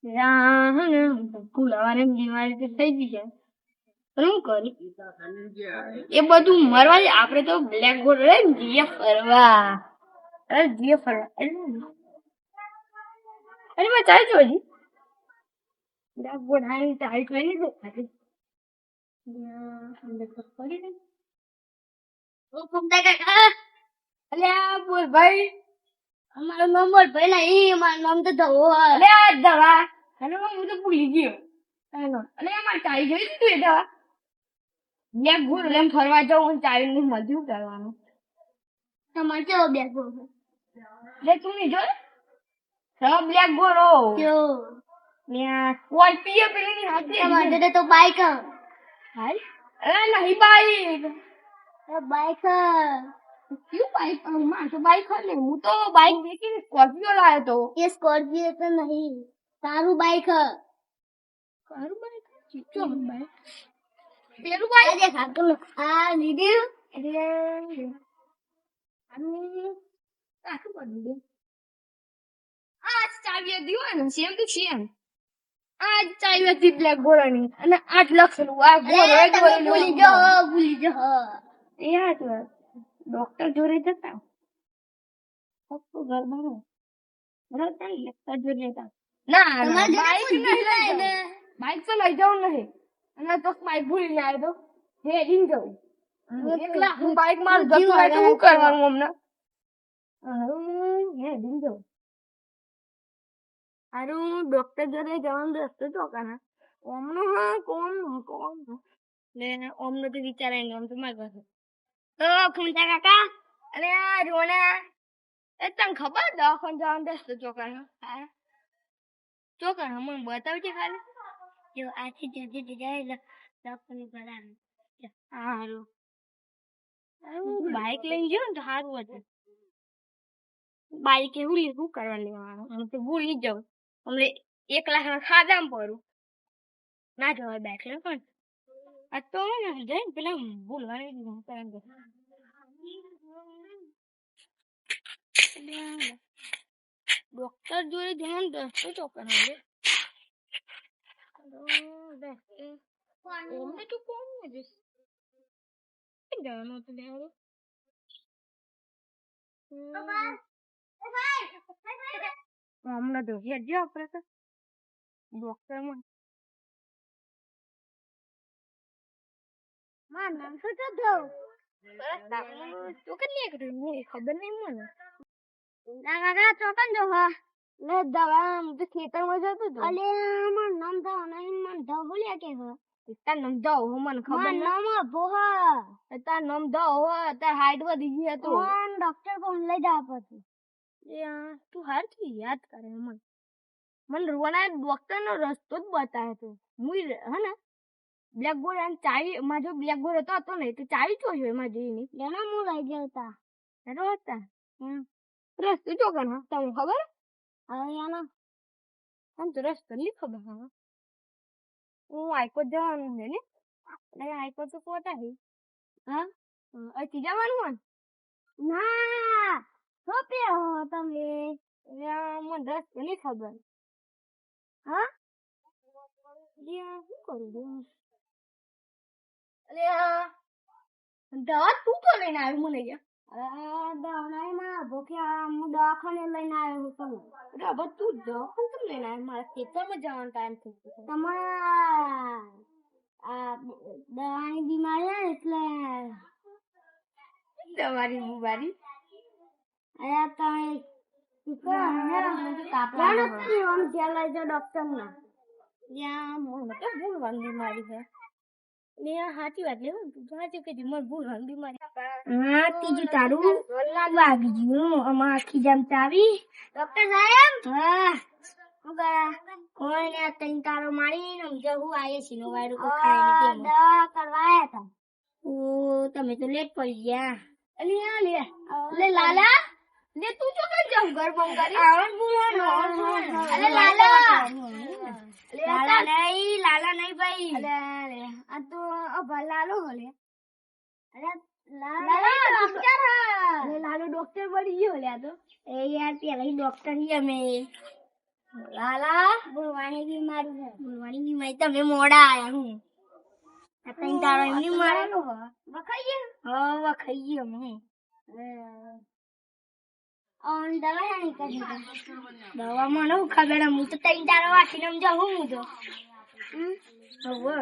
ત્યાં હે ને ફૂલાવાની બીમારી તો થઈ ગઈ છે. શું કરું? એ બધું મરવા દે. આપણે તો બ્લેક બોર્ડ રે જીએ ફરવા. અરે જીએ ફરવા. અરે મેં ચાલ છો હજી. બ્લેક બોર્ડ આવી ચાલ કરી લીધું. અંદર તો પડી ને. ઓ ફૂમતા કાકા. અલ્યા બોલ ભાઈ. અમારો નંબર પહેલા મારું નામ તો ધવો. અલે આ દવા. હેલો હું તો ભૂલી ગયો. હેલો અલે અમારે ચાલી જોઈ તું એ દવા. બ્લેક બોર્ડ એમ ફરવા જાઉં ચાલી ને મજૂર કરવાનું. તમારે કેવો બ્લેક બોર્ડ લે તું નહીં જો બ્લેક બોર્ડ કયો ત્યાં સ્કોર્પિયો પેલી હાથી તમારે તો બાઈક હાલ અરે નહીં બાઈક બાઈક ક્યું બાઈક માં તો બાઈક ને હું તો બાઈક દેખીને સ્કોર્પિયો લાવ્યો તો એ સ્કોર્પિયો તો નહીં તારું બાઈક તારું બાઈક ચીચો બાઈક પેલું બાઈક દેખા તો આ લીધી એટલે આખું કરી દે આ ચાવી હતી હોય ને સેમ ટુ સેમ આ ચાવી હતી બ્લેક બોર્ડની અને 8 લાખ નું આ ભૂલી જાઓ એ હાથ ડોક્ટર જોડે જતા ઘર બનો બરાબર લેક્ચર જોડે જતા ના બાઈક તો લઈ જવું નહીં અને તો બાઈક ભૂલી ના આવ્યો તો હે ઇન જવું એકલા હું બાઈક મારું જતું હોય તો શું કરવાનું હમણાં હે ઇન જવું હારું ડોક્ટર જોડે જવાનું રસ્તો તો કાના ઓમનો હા કોણ ને ઓમનો તો વિચારાય ઓમ તો માર પાસે તો ખુંજા કાકા અરે આ રોના એ તને ખબર દવાખાને જવાનું રસ્તો ચોકાનો હા ચોકાનો મને બતાવજે ખાલી જો આથી જલ્દી જાય દવાખાને ભરાનું હારું બાઈક લઈને ગયો ને તો સારું હતું બાઈક એવું લીધું કરવા લેવાનું હું તો ભૂલી જાઉં અમને 1 લાખ ના ખાદામ પડું ના જવાય બાઈક લે પણ આ તો જાય પેલા ભૂલવાની ડોક્ટર જોડે જવાનું દસ્તો ચોકર હવે ઓમને તો કોણ જઈશ જવાનું હતું લેવાનું હમણાં તો હેજો આપણે તો ડોક્ટર માં નામ તો ચોકન નહીં કર્યું ખબર નહીં મને ના કાકા ચોકન જો હા લે દવા તો ખેતરમાં જતું હતું અલે મારું નામ તો નહીં મને ધવ બોલ્યા કે તાર નામ ધવ હું મને ખબર નામ ભોહા તાર નામ ધવ હોય તાર હાઈટ વધી ગઈ હતું કોણ ડોક્ટર કોણ લઈ જા પછી તું હાર થી યાદ કરે મને રોવાના ડોક્ટર નો રસ્તો જ બતાવ્યો તો હું હે ને બ્લેક બોર્ડ અને ચાવી માં જો બ્લેક બોર્ડ હતો ને તો ચાવી છો એમાં જોઈને લેના હું લઈ ગયા હતા રસ્તો ચોકન હા તમને ખબર હવે આના આમ તો રસ્તો નહીં ખબર હા હું આઈકો જવાનું છે ને એટલે આઈકો તો પોતા હે હા અહીંથી જવાનું હોય ના સોપે હો તમે મને રસ્તો નહીં ખબર હા શું કરું અરે દવા તું તો લઈને આવ્યું મને દવાના ભૂખ્યા હું દવાખાને લઈને આવ્યો તમે હવે તું દવાખાને કેમ લઈને આવ્યો મારા ખેતરમાં જવાનો ટાઈમ થઈ ગયો તમારા આ દવાની બીમારી એટલે દવાની બીમારી અરે તમે ડોક્ટર ના ત્યાં મને ભૂલવાની બીમારી છે સાચી વાત લેવું તું સાચું કે મને ભૂલવાની બીમારી હા ત્રીજું તારું વાગી ગયું અમાર આખી જામ ચાવી ડોક્ટર સાહેબ હા હું ગયા કોઈ ને તઈ તારો મારીને જવું આયે છીનો વાયરો કો ખાઈને દવા કરવાયા હતા ઓ તમે તો લેટ પડી ગયા અલી લે લાલા લે તું જો કઈ જાવ ઘર બંધ કરી આવન બોલવાનો અરે લાલા લાલા નહીં ભાઈ અરે આ તો લાલો હલે અરે લાલો ડોક્ટર બની ગયો લે તો એ યાર પેલા ડોક્ટર હી અમે લાલા બોલવાની બીમારી છે. બોલવાની બીમારી તમે મોડા આયા હું તઈ તારો એમની મારેલું વખાઈએ વખાઈએ અમે ઓન દવા હેની કરી દવા મને હું ખબર હું તો તઈ તારો વાટીને જાઉં હું તો હવે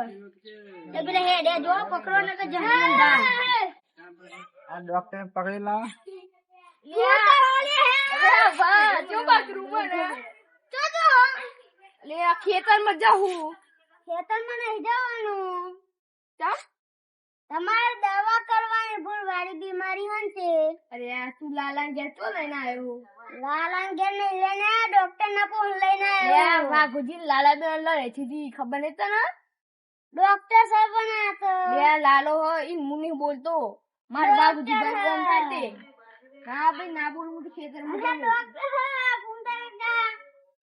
એ પેલા હેડે જો પકડો ને કે જહાન દા આ ડોક્ટર પકડેલા ખેતરમાં જાઉં ખેતરમાં નહીં જવાનું તમારે દવા કરવાની ભૂલવાળી બીમારી હશે. અરે આ તું લાલાન ઘેર તો લઈને આવ્યો લાલાન ઘેર નહીં લઈને આવ્યો ડોક્ટર ના ફોન લઈને આવ્યો વાઘુજી લાલા બે લડે છે ખબર નહીં તને ડોક્ટર સાહેબ ના તો બે લાલો હો ઈ મુની બોલતો માર વાઘુજી ફોન થાય ના ભાઈ ના બોલું તો ખેતરમાં ડોક્ટર સાહેબ